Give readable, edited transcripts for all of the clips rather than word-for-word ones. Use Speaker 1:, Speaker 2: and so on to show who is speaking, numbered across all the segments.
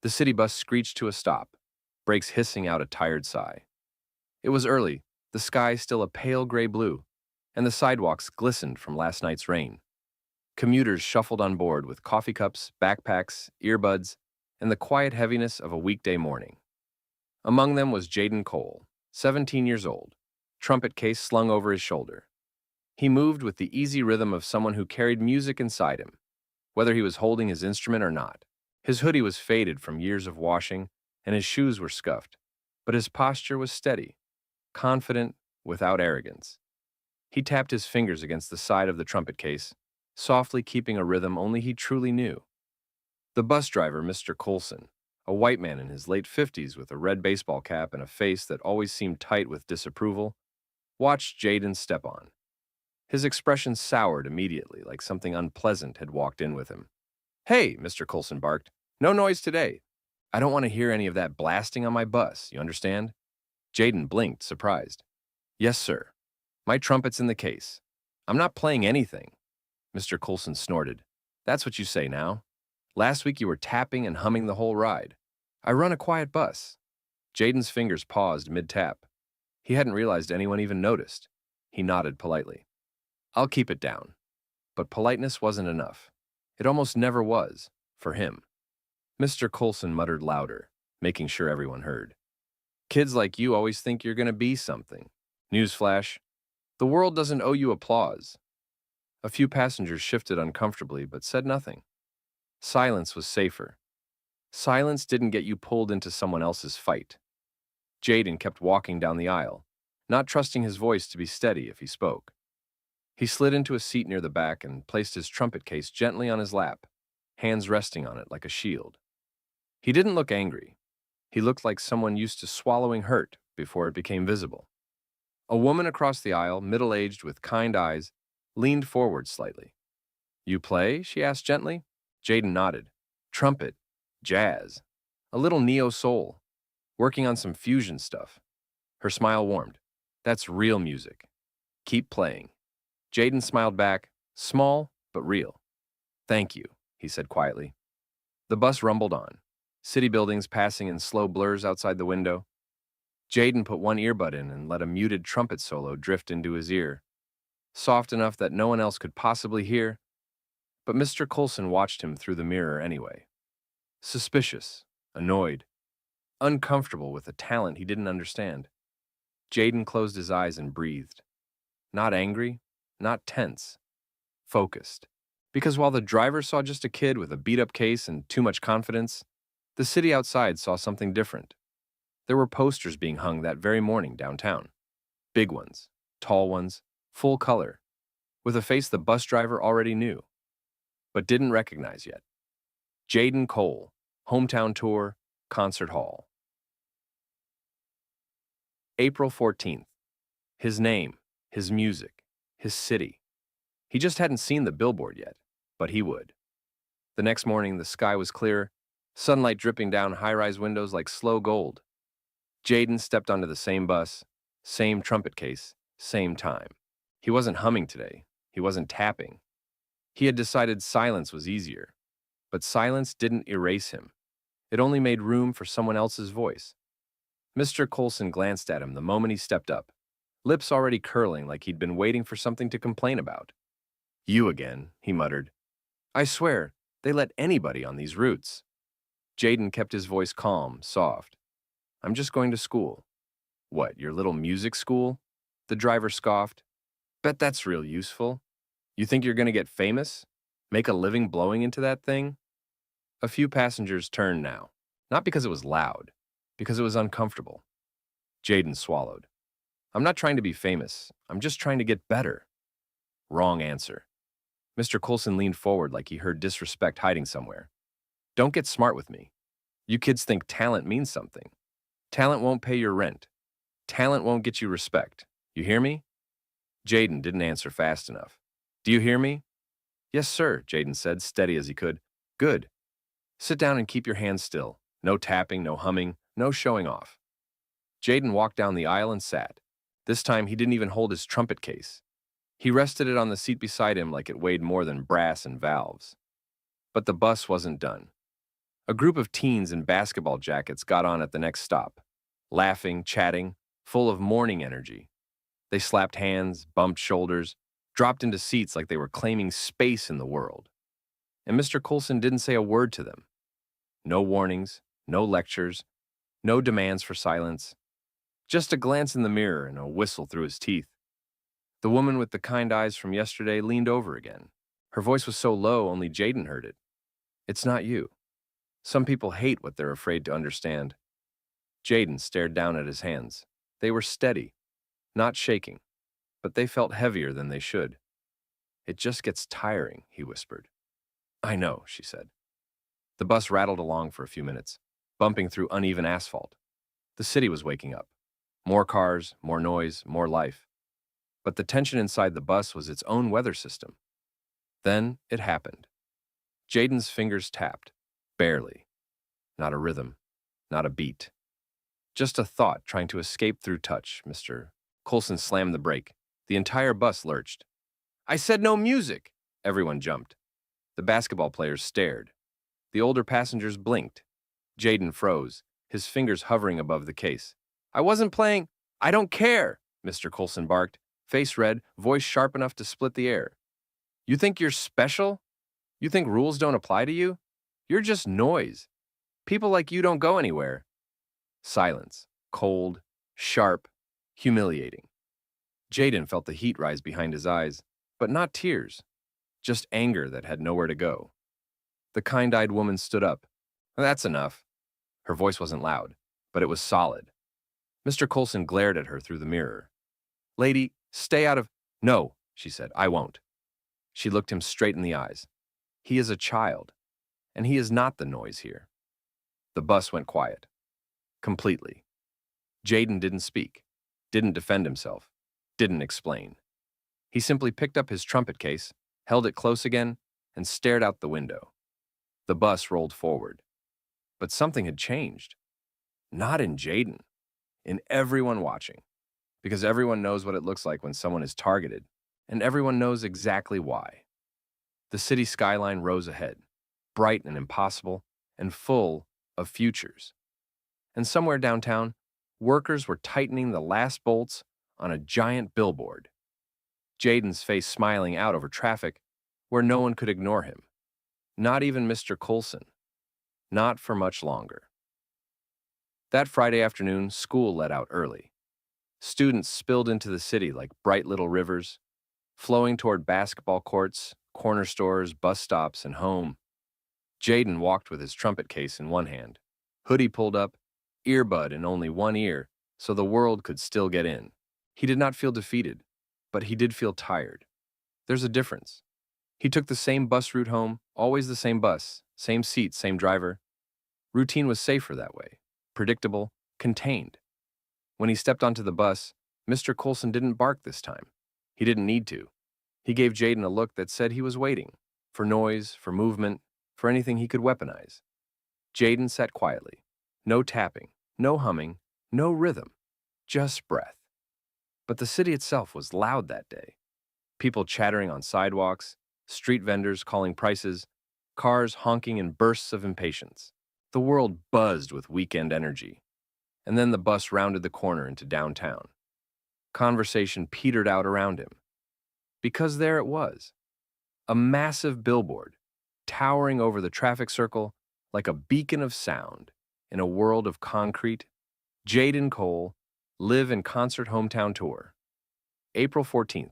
Speaker 1: The city bus screeched to a stop, brakes hissing out a tired sigh. It was early, the sky still a pale gray blue, and the sidewalks glistened from last night's rain. Commuters shuffled on board with coffee cups, backpacks, earbuds, and the quiet heaviness of a weekday morning. Among them was Jaden Cole, 17 years old, trumpet case slung over his shoulder. He moved with the easy rhythm of someone who carried music inside him, whether he was holding his instrument or not. His hoodie was faded from years of washing, and his shoes were scuffed, but his posture was steady, confident, without arrogance. He tapped his fingers against the side of the trumpet case, softly keeping a rhythm only he truly knew. The bus driver, Mr. Coulson, a white man in his late 50s with a red baseball cap and a face that always seemed tight with disapproval, watched Jaden step on. His expression soured immediately, like something unpleasant had walked in with him. "Hey," Mr. Coulson barked, "no noise today. I don't want to hear any of that blasting on my bus, you understand?" Jaden blinked, surprised. "Yes, sir. My trumpet's in the case. I'm not playing anything." Mr. Coulson snorted. "That's what you say now. Last week you were tapping and humming the whole ride. I run a quiet bus." Jaden's fingers paused mid-tap. He hadn't realized anyone even noticed. He nodded politely. "I'll keep it down." But politeness wasn't enough. It almost never was, for him. Mr. Coulson muttered louder, making sure everyone heard. "Kids like you always think you're going to be something. Newsflash, the world doesn't owe you applause." A few passengers shifted uncomfortably but said nothing. Silence was safer. Silence didn't get you pulled into someone else's fight. Jaden kept walking down the aisle, not trusting his voice to be steady if he spoke. He slid into a seat near the back and placed his trumpet case gently on his lap, hands resting on it like a shield. He didn't look angry. He looked like someone used to swallowing hurt before it became visible. A woman across the aisle, middle-aged with kind eyes, leaned forward slightly. "You play?" she asked gently. Jaden nodded. "Trumpet. Jazz. A little neo-soul. Working on some fusion stuff." Her smile warmed. "That's real music. Keep playing." Jaden smiled back, small but real. "Thank you," he said quietly. The bus rumbled on, city buildings passing in slow blurs outside the window. Jaden put one earbud in and let a muted trumpet solo drift into his ear, soft enough that no one else could possibly hear. But Mr. Coulson watched him through the mirror anyway. Suspicious, annoyed, uncomfortable with a talent he didn't understand. Jaden closed his eyes and breathed. Not angry, not tense, focused. Because while the driver saw just a kid with a beat-up case and too much confidence, the city outside saw something different. There were posters being hung that very morning downtown. Big ones, tall ones, full color, with a face the bus driver already knew, but didn't recognize yet. Jaden Cole, Hometown Tour, Concert Hall. April 14th. His name, his music, his city. He just hadn't seen the billboard yet, but he would. The next morning, the sky was clear, sunlight dripping down high-rise windows like slow gold. Jaden stepped onto the same bus, same trumpet case, same time. He wasn't humming today. He wasn't tapping. He had decided silence was easier. But silence didn't erase him. It only made room for someone else's voice. Mr. Coulson glanced at him the moment he stepped up, lips already curling like he'd been waiting for something to complain about. "You again," he muttered. "I swear, they let anybody on these routes." Jaden kept his voice calm, soft. "I'm just going to school." "What, your little music school?" The driver scoffed. "Bet that's real useful. You think you're going to get famous? Make a living blowing into that thing?" A few passengers turned now, not because it was loud, because it was uncomfortable. Jaden swallowed. "I'm not trying to be famous. I'm just trying to get better." Wrong answer. Mr. Coulson leaned forward like he heard disrespect hiding somewhere. "Don't get smart with me. You kids think talent means something. Talent won't pay your rent. Talent won't get you respect. You hear me?" Jaden didn't answer fast enough. "Do you hear me?" "Yes, sir," Jaden said, steady as he could. "Good. Sit down and keep your hands still. No tapping, no humming, no showing off." Jaden walked down the aisle and sat. This time he didn't even hold his trumpet case. He rested it on the seat beside him like it weighed more than brass and valves. But the bus wasn't done. A group of teens in basketball jackets got on at the next stop, laughing, chatting, full of morning energy. They slapped hands, bumped shoulders, dropped into seats like they were claiming space in the world. And Mr. Coulson didn't say a word to them. No warnings, no lectures, no demands for silence. Just a glance in the mirror and a whistle through his teeth. The woman with the kind eyes from yesterday leaned over again. Her voice was so low only Jaden heard it. It's not you. Some people hate what they're afraid to understand. Jaden stared down at his hands. They were steady, not shaking, but they felt heavier than they should. It just gets tiring, he whispered. I know, she said. The bus rattled along for a few minutes, bumping through uneven asphalt. The city was waking up. More cars, more noise, more life. But the tension inside the bus was its own weather system. Then it happened. Jaden's fingers tapped, barely. Not a rhythm, not a beat. Just a thought trying to escape through touch, Mr. Coulson slammed the brake. The entire bus lurched. I said no music! Everyone jumped. The basketball players stared. The older passengers blinked. Jaden froze, his fingers hovering above the case. I wasn't playing. I don't care, Mr. Coulson barked, face red, voice sharp enough to split the air. You think you're special? You think rules don't apply to you? You're just noise. People like you don't go anywhere. Silence, cold, sharp, humiliating. Jaden felt the heat rise behind his eyes, but not tears, just anger that had nowhere to go. The kind-eyed woman stood up. That's enough. Her voice wasn't loud, but it was solid. Mr. Coulson glared at her through the mirror. Lady, stay out of— No, she said, I won't. She looked him straight in the eyes. He is a child, and he is not the noise here. The bus went quiet. Completely. Jaden didn't speak, didn't defend himself, didn't explain. He simply picked up his trumpet case, held it close again, and stared out the window. The bus rolled forward. But something had changed. Not in Jaden, in everyone watching. Because everyone knows what it looks like when someone is targeted, and everyone knows exactly why. The city skyline rose ahead, bright and impossible, and full of futures. And somewhere downtown, workers were tightening the last bolts on a giant billboard. Jaden's face smiling out over traffic where no one could ignore him. Not even Mr. Coulson. Not for much longer. That Friday afternoon, school let out early. Students spilled into the city like bright little rivers, flowing toward basketball courts, corner stores, bus stops, and home. Jaden walked with his trumpet case in one hand, hoodie pulled up, earbud in only one ear, so the world could still get in. He did not feel defeated, but he did feel tired. There's a difference. He took the same bus route home, always the same bus, same seat, same driver. Routine was safer that way, predictable, contained. When he stepped onto the bus, Mr. Coulson didn't bark this time. He didn't need to. He gave Jaden a look that said he was waiting, for noise, for movement, for anything he could weaponize. Jaden sat quietly. No tapping, no humming, no rhythm, just breath. But the city itself was loud that day. People chattering on sidewalks, street vendors calling prices, cars honking in bursts of impatience. The world buzzed with weekend energy. And then the bus rounded the corner into downtown. Conversation petered out around him. Because there it was. A massive billboard, towering over the traffic circle like a beacon of sound in a world of concrete. Jaden Cole, Live in Concert Hometown Tour. April 14th.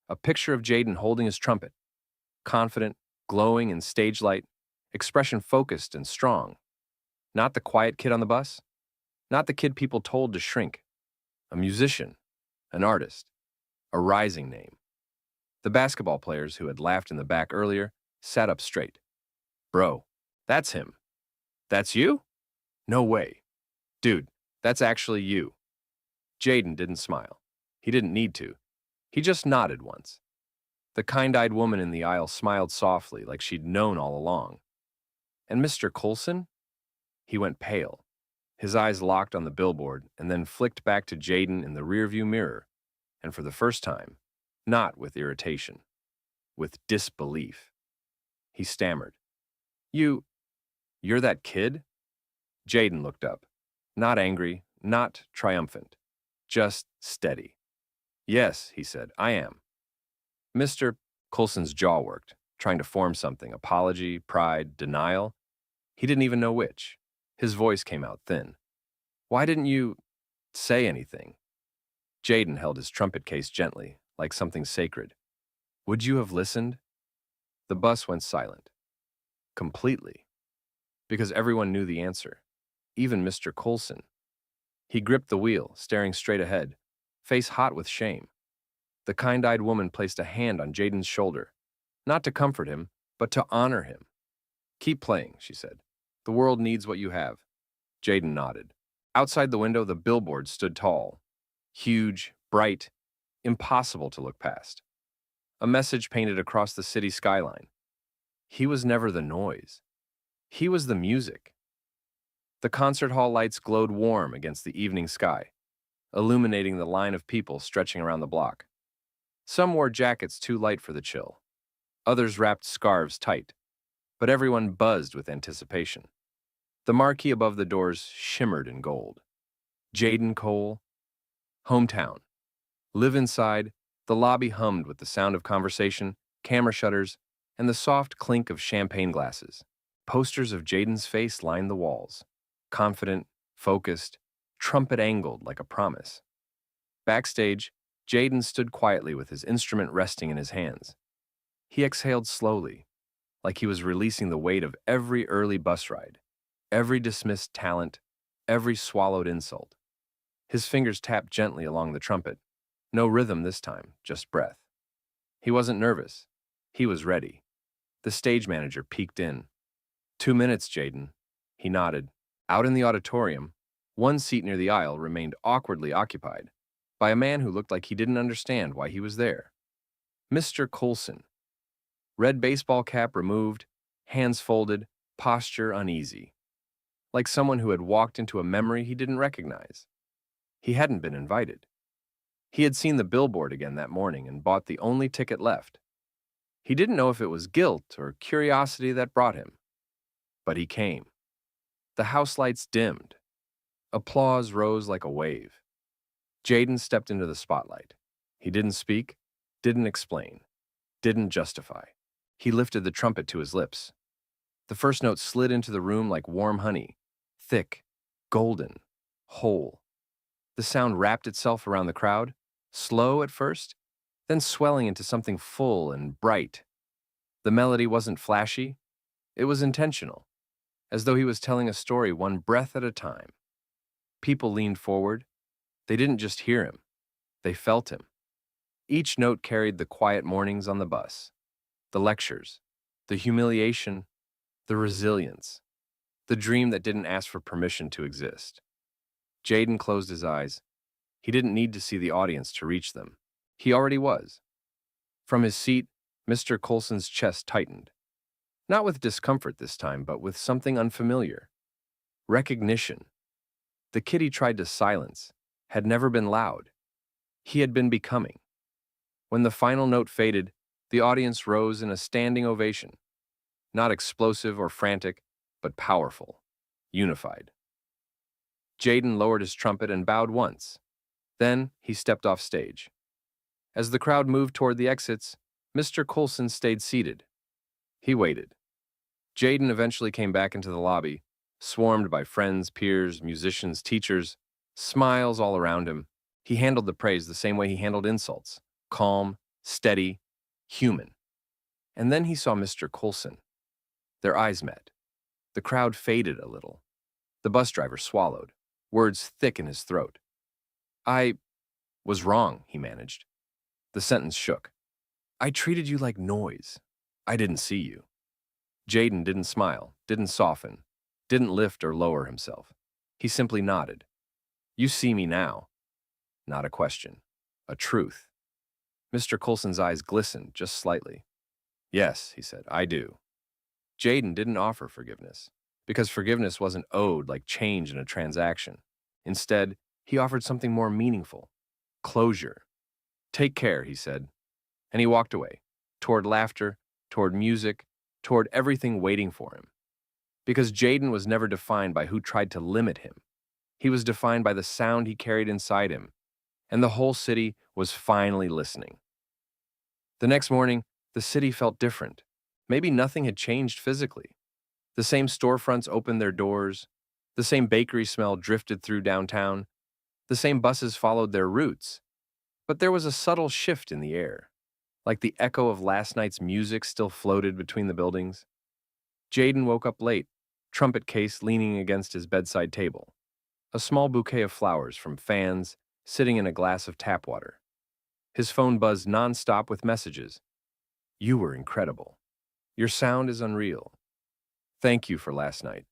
Speaker 1: A picture of Jaden holding his trumpet. Confident, glowing in stage light, expression focused and strong. Not the quiet kid on the bus. Not the kid people told to shrink. A musician, an artist, a rising name. The basketball players who had laughed in the back earlier sat up straight. Bro, that's him. That's you? No way. Dude, that's actually you. Jaden didn't smile. He didn't need to. He just nodded once. The kind-eyed woman in the aisle smiled softly like she'd known all along. And Mr. Coulson? He went pale. His eyes locked on the billboard and then flicked back to Jaden in the rearview mirror, and for the first time, not with irritation, with disbelief. He stammered. You You're that kid? Jaden looked up. Not angry, not triumphant. Just steady. Yes, he said, I am. Mr. Coulson's jaw worked, trying to form something, apology, pride, denial. He didn't even know which. His voice came out thin. Why didn't you say anything? Jaden held his trumpet case gently, like something sacred. Would you have listened? The bus went silent. Completely. Because everyone knew the answer. Even Mr. Coulson. He gripped the wheel, staring straight ahead, face hot with shame. The kind-eyed woman placed a hand on Jaden's shoulder, not to comfort him, but to honor him. Keep playing, she said. The world needs what you have. Jaden nodded. Outside the window, the billboard stood tall. Huge, bright, impossible to look past. A message painted across the city skyline. He was never the noise. He was the music. The concert hall lights glowed warm against the evening sky, illuminating the line of people stretching around the block. Some wore jackets too light for the chill. Others wrapped scarves tight, but everyone buzzed with anticipation. The marquee above the doors shimmered in gold. Jaden Cole, hometown. Live inside, the lobby hummed with the sound of conversation, camera shutters, and the soft clink of champagne glasses. Posters of Jaden's face lined the walls, confident, focused, trumpet angled like a promise. Backstage, Jaden stood quietly with his instrument resting in his hands. He exhaled slowly, like he was releasing the weight of every early bus ride, every dismissed talent, every swallowed insult. His fingers tapped gently along the trumpet. No rhythm this time, just breath. He wasn't nervous. He was ready. The stage manager peeked in. 2 minutes, Jaden. He nodded. Out in the auditorium, one seat near the aisle remained awkwardly occupied by a man who looked like he didn't understand why he was there. Mr. Coulson. Red baseball cap removed, hands folded, posture uneasy. Like someone who had walked into a memory he didn't recognize. He hadn't been invited. He had seen the billboard again that morning and bought the only ticket left. He didn't know if it was guilt or curiosity that brought him. But he came. The house lights dimmed. Applause rose like a wave. Jaden stepped into the spotlight. He didn't speak, didn't explain, didn't justify. He lifted the trumpet to his lips. The first note slid into the room like warm honey, thick, golden, whole. The sound wrapped itself around the crowd, slow at first, then swelling into something full and bright. The melody wasn't flashy, it was intentional, as though he was telling a story one breath at a time. People leaned forward. They didn't just hear him, they felt him. Each note carried the quiet mornings on the bus, the lectures, the humiliation, the resilience, the dream that didn't ask for permission to exist. Jaden closed his eyes. He didn't need to see the audience to reach them. He already was. From his seat, Mr. Coulson's chest tightened. Not with discomfort this time, but with something unfamiliar. Recognition. The kid he tried to silence had never been loud. He had been becoming. When the final note faded, the audience rose in a standing ovation. Not explosive or frantic, but powerful, unified. Jaden lowered his trumpet and bowed once. Then he stepped off stage. As the crowd moved toward the exits, Mr. Coulson stayed seated. He waited. Jaden eventually came back into the lobby, swarmed by friends, peers, musicians, teachers, smiles all around him. He handled the praise the same way he handled insults, calm, steady, human. And then he saw Mr. Coulson. Their eyes met. The crowd faded a little. The bus driver swallowed, words thick in his throat. I was wrong, he managed. The sentence shook. I treated you like noise. I didn't see you. Jaden didn't smile, didn't soften, didn't lift or lower himself. He simply nodded. You see me now. Not a question. A truth. Mr. Coulson's eyes glistened just slightly. Yes, he said, I do. Jaden didn't offer forgiveness, because forgiveness wasn't owed like change in a transaction. Instead, he offered something more meaningful. Closure. Take care, he said. And he walked away, toward laughter, toward music, toward everything waiting for him. Because Jaden was never defined by who tried to limit him. He was defined by the sound he carried inside him, and the whole city was finally listening. The next morning, the city felt different. Maybe nothing had changed physically. The same storefronts opened their doors, the same bakery smell drifted through downtown, the same buses followed their routes. But there was a subtle shift in the air, like the echo of last night's music still floated between the buildings. Jaden woke up late, trumpet case leaning against his bedside table, a small bouquet of flowers from fans sitting in a glass of tap water. His phone buzzed nonstop with messages. You were incredible. Your sound is unreal. Thank you for last night.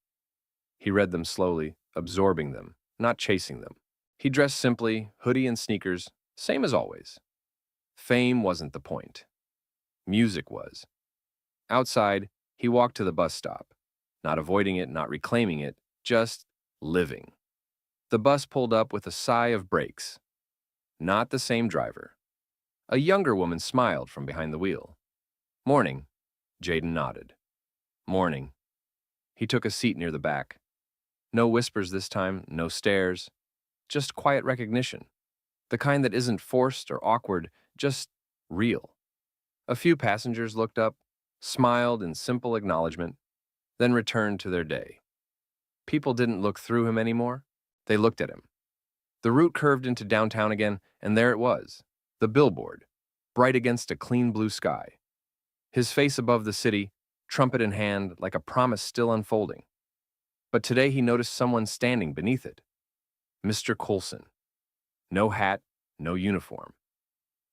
Speaker 1: He read them slowly, absorbing them, not chasing them. He dressed simply, hoodie and sneakers, same as always. Fame wasn't the point. Music was. Outside, he walked to the bus stop, not avoiding it, not reclaiming it, just living. The bus pulled up with a sigh of brakes. Not the same driver. A younger woman smiled from behind the wheel. Morning, Jaden nodded. Morning. He took a seat near the back. No whispers this time, no stares, just quiet recognition. The kind that isn't forced or awkward, just real. A few passengers looked up, smiled in simple acknowledgement, then returned to their day. People didn't look through him anymore. They looked at him. The route curved into downtown again, and there it was, the Billboard, bright against a clean blue sky. His face above the city, trumpet in hand, like a promise still unfolding. But today he noticed someone standing beneath it. Mr. Coulson. No hat, no uniform.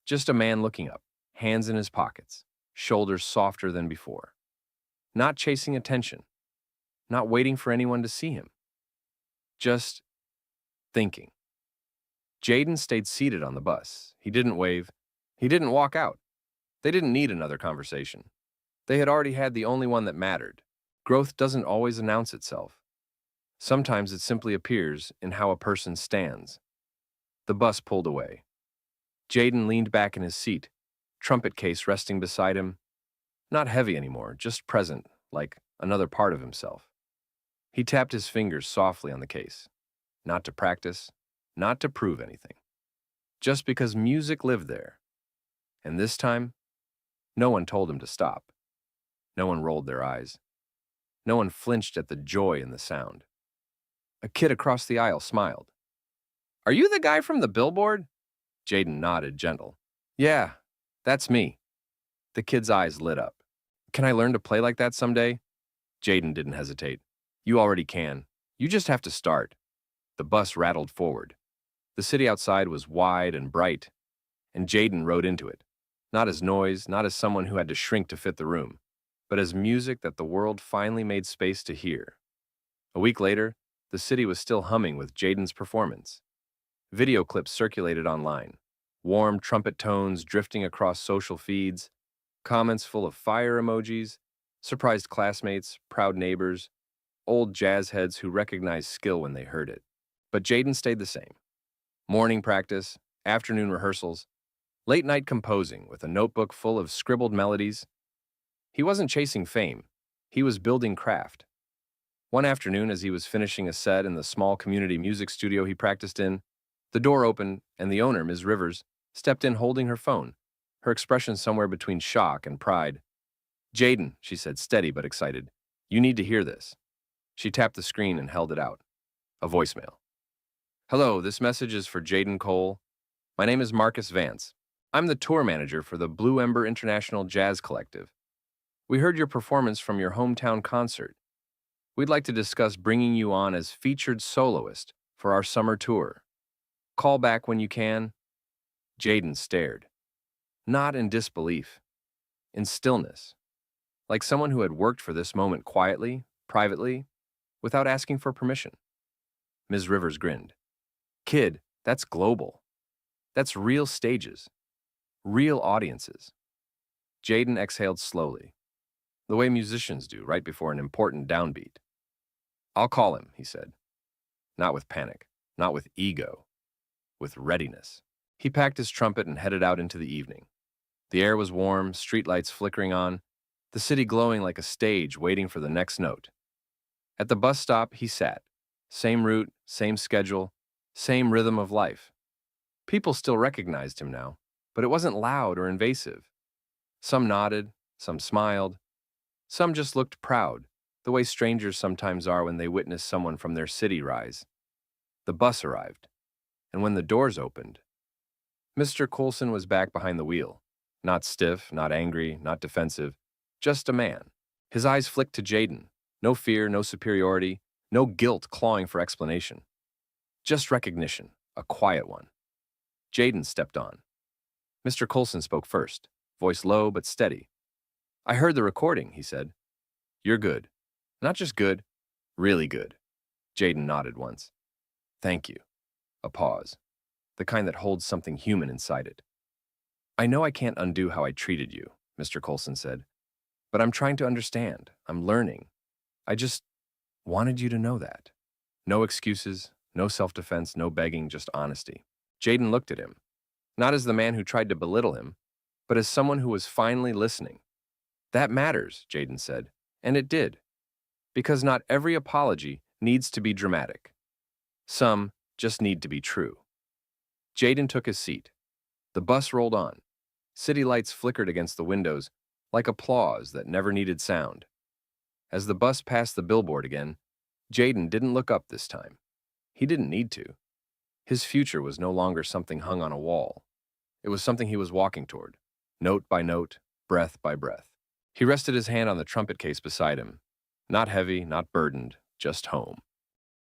Speaker 1: Just a man looking up, hands in his pockets, shoulders softer than before. Not chasing attention, not waiting for anyone to see him. Just thinking. Jaden stayed seated on the bus. He didn't wave. He didn't walk out. They didn't need another conversation. They had already had the only one that mattered. Growth doesn't always announce itself. Sometimes it simply appears in how a person stands. The bus pulled away. Jaden leaned back in his seat, trumpet case resting beside him. Not heavy anymore, just present, like another part of himself. He tapped his fingers softly on the case. Not to practice, not to prove anything. Just because music lived there. And this time, no one told him to stop. No one rolled their eyes. No one flinched at the joy in the sound. A kid across the aisle smiled. Are you the guy from the Billboard? Jaden nodded, gentle. Yeah, that's me. The kid's eyes lit up. Can I learn to play like that someday? Jaden didn't hesitate. You already can. You just have to start. The bus rattled forward. The city outside was wide and bright, and Jaden rode into it. Not as noise, not as someone who had to shrink to fit the room, but as music that the world finally made space to hear. A week later, the city was still humming with Jaden's performance. Video clips circulated online, warm trumpet tones drifting across social feeds, comments full of fire emojis, surprised classmates, proud neighbors, old jazz heads who recognized skill when they heard it. But Jaden stayed the same. Morning practice, afternoon rehearsals, late night composing with a notebook full of scribbled melodies. He wasn't chasing fame. He was building craft. One afternoon, as he was finishing a set in the small community music studio he practiced in, the door opened and the owner, Ms. Rivers, stepped in holding her phone, her expression somewhere between shock and pride. Jaden, she said, steady but excited, you need to hear this. She tapped the screen and held it out. A voicemail. Hello, this message is for Jaden Cole. My name is Marcus Vance. I'm the tour manager for the Blue Ember International Jazz Collective. We heard your performance from your hometown concert. We'd like to discuss bringing you on as featured soloist for our summer tour. Call back when you can. Jaden stared. Not in disbelief. In stillness. Like someone who had worked for this moment quietly, privately, without asking for permission. Ms. Rivers grinned. Kid, that's global. That's real stages. Real audiences. Jaden exhaled slowly, the way musicians do right before an important downbeat. I'll call him, he said. Not with panic, not with ego, with readiness. He packed his trumpet and headed out into the evening. The air was warm, streetlights flickering on, the city glowing like a stage waiting for the next note. At the bus stop, he sat. Same route, same schedule, same rhythm of life. People still recognized him now, but it wasn't loud or invasive. Some nodded, some smiled, some just looked proud, the way strangers sometimes are when they witness someone from their city rise. The bus arrived, and when the doors opened, Mr. Coulson was back behind the wheel. Not stiff, not angry, not defensive, just a man. His eyes flicked to Jaden. No fear, no superiority, no guilt clawing for explanation. Just recognition, a quiet one. Jaden stepped on. Mr. Coulson spoke first, voice low but steady. "I heard the recording," he said. "You're good. Not just good, really good." Jaden nodded once. "Thank you." A pause, the kind that holds something human inside it. "I know I can't undo how I treated you," Mr. Coulson said, "but I'm trying to understand. I'm learning. I just wanted you to know that. No excuses, no self-defense, no begging, just honesty." Jaden looked at him, not as the man who tried to belittle him, but as someone who was finally listening. "That matters," Jaden said, and it did. Because not every apology needs to be dramatic. Some just need to be true. Jaden took his seat. The bus rolled on. City lights flickered against the windows like applause that never needed sound. As the bus passed the billboard again, Jaden didn't look up this time. He didn't need to. His future was no longer something hung on a wall. It was something he was walking toward, note by note, breath by breath. He rested his hand on the trumpet case beside him. Not heavy, not burdened, just home.